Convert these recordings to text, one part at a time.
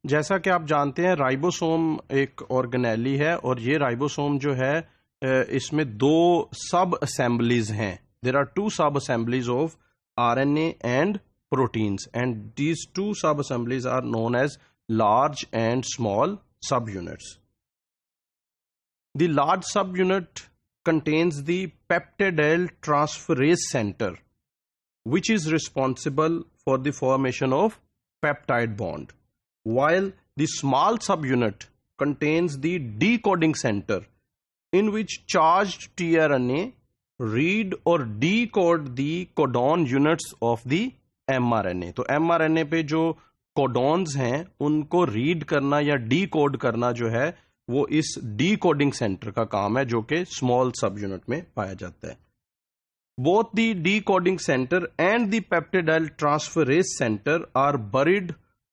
जैसा कि आप जानते हैं राइबोसोम एक ऑर्गेनेली है और ये राइबोसोम जो है इसमें दो सब असेंबलीज हैं. There are two subassemblies of RNA and proteins and these two subassemblies are known as large and small subunits. The large subunit contains the peptidyl transferase center which is responsible for the formation of peptide bond, while the small subunit contains the decoding center in which charged tRNA read or decode the codon units of the mRNA. तो mRNA पे जो codons हैं उनको read करना या decode करना जो है वो इस डीकोडिंग सेंटर का काम है जो कि स्मॉल सब यूनिट में पाया जाता है. Both the decoding centre and the peptidyl transferase centre are buried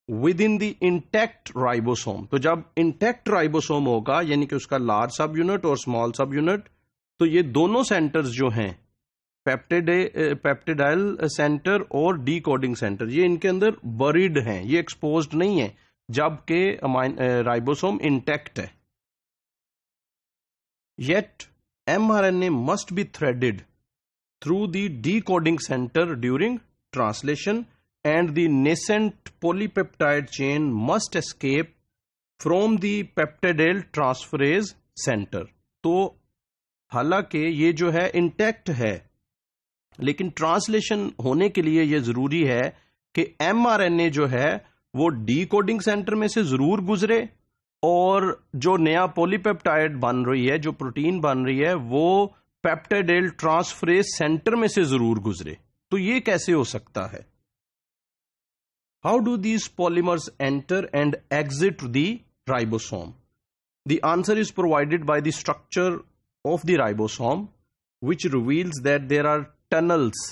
within the intact ribosome. तो जब इंटैक्ट राइबोसोम होगा यानी कि उसका लार्ज सब यूनिट और स्मॉल सब यूनिट, तो ये दोनों सेंटर्स जो हैं पेप्टिडाइल सेंटर और डीकोडिंग सेंटर ये इनके अंदर बरीड हैं, ये एक्सपोज्ड नहीं है जबकि राइबोसोम इंटैक्ट है. Yet, mRNA must be threaded through the decoding center during translation and the nascent polypeptide chain must escape from the peptidyl transferase center. तो हालांकि ये जो है इंटैक्ट है लेकिन ट्रांसलेशन होने के लिए ये जरूरी है कि mRNA जो है वो डीकोडिंग सेंटर में से जरूर गुजरे और जो नया पॉलीपेप्टाइड बन रही है, जो प्रोटीन बन रही है, वो पेप्टिडाइल ट्रांसफरेज सेंटर में से जरूर गुजरे. तो ये कैसे हो सकता है? How do these polymers enter and exit the ribosome? The answer is provided by the structure of the ribosome which reveals that there are tunnels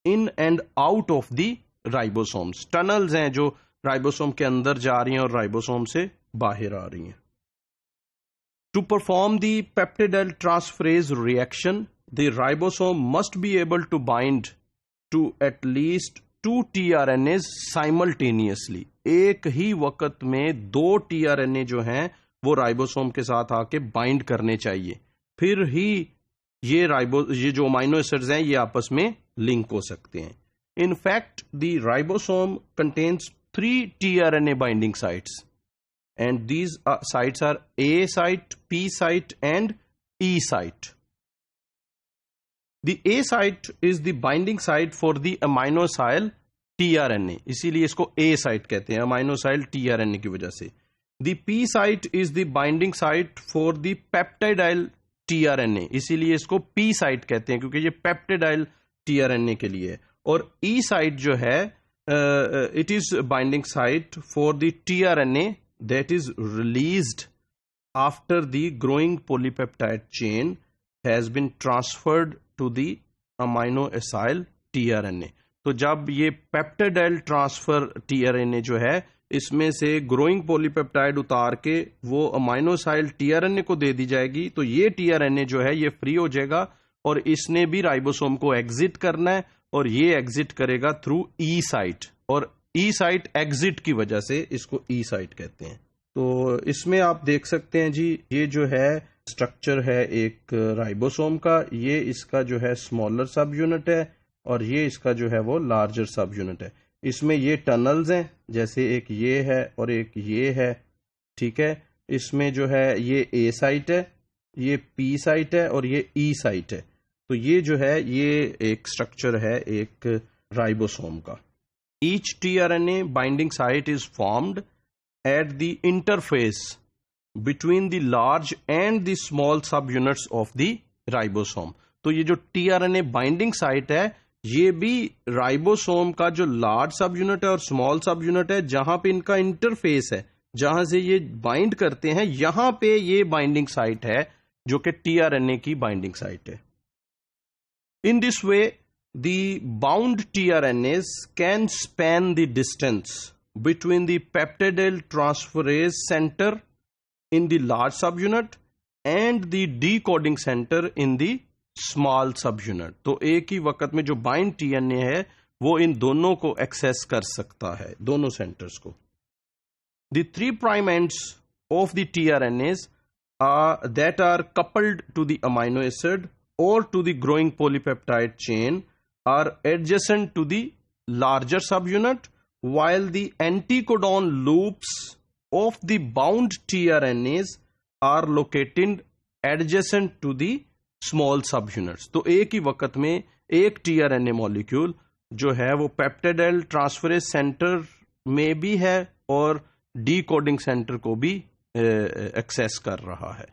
in and out of the ribosomes. Tunnels हैं जो ribosome के अंदर जा रही हैं और ribosome से बाहर आ रही हैं. To perform the peptidyl transferase reaction the ribosome must be able to bind to at least 2 tRNAs simultaneously. एक ही वक्त में 2 tRNA जो हैं वो राइबोसोम के साथ आके बाइंड करने चाहिए, फिर ही ये जो अमाइनो एसिड्स हैं ये आपस में लिंक हो सकते हैं. In fact the ribosome contains 3 tRNA binding sites and these sites are A site, P site and E site. The A site is the binding site for the amino acyl tRNA, इसीलिए इसको A site कहते हैं amino acyl tRNA की वजह से. The P site is the binding site for the peptidyl tRNA, इसीलिए इसको P site कहते हैं क्योंकि ये peptidyl tRNA के लिए है. और E site जो है it is binding site for the tRNA that is released after the growing polypeptide chain has been transferred to the amino acyl tRNA. तो जब ये पेप्टिडाइल ट्रांसफर tRNA जो है इसमें से ग्रोइंग पॉलीपेप्टाइड उतार के वो अमाइनो एसाइल tRNA को दे दी जाएगी, तो ये tRNA जो है ये फ्री हो जाएगा और इसने भी राइबोसोम को एग्जिट करना है और ये एग्जिट करेगा थ्रू ई साइट, और ई साइट एग्जिट की वजह से इसको ई साइट कहते हैं. तो इसमें आप देख सकते हैं जी ये जो है स्ट्रक्चर है एक राइबोसोम का, ये इसका जो है स्मॉलर सब यूनिट है और ये इसका जो है वो लार्जर सब यूनिट है. इसमें ये टनल्स हैं, जैसे एक ये है और एक ये है, ठीक है. इसमें जो है ये ए साइट है, ये पी साइट है और ये ई साइट है. तो ये जो है ये एक स्ट्रक्चर है एक राइबोसोम का. Each tRNA binding site is formed at the interface between the large and the small subunits of the ribosome. तो ये जो tRNA binding site है ये भी राइबोसोम का जो लार्ज सब यूनिट है और स्मॉल सब यूनिट है जहां पे इनका इंटरफेस है, जहां से ये बाइंड करते हैं, यहां पे ये बाइंडिंग साइट है जो कि tRNA की बाइंडिंग साइट है. In this way the bound tRNAs can span the distance between the peptidyl transferase center in the large subunit and the decoding center in the small subunit. तो एक ही वक्त में जो बाइंड tRNA है वो इन दोनों को एक्सेस कर सकता है, दोनों सेंटर्स को. the 3' ends of the tRNAs that are coupled to the amino acid or to the growing polypeptide chain are adjacent to the larger subunit, while the anticodon loops of the bound tRNAs are located adjacent to the small subunits. तो एक ही वक्त में एक tRNA molecule जो है वो peptidyl transferase centre में भी है और डीकोडिंग सेंटर को भी एक्सेस कर रहा है.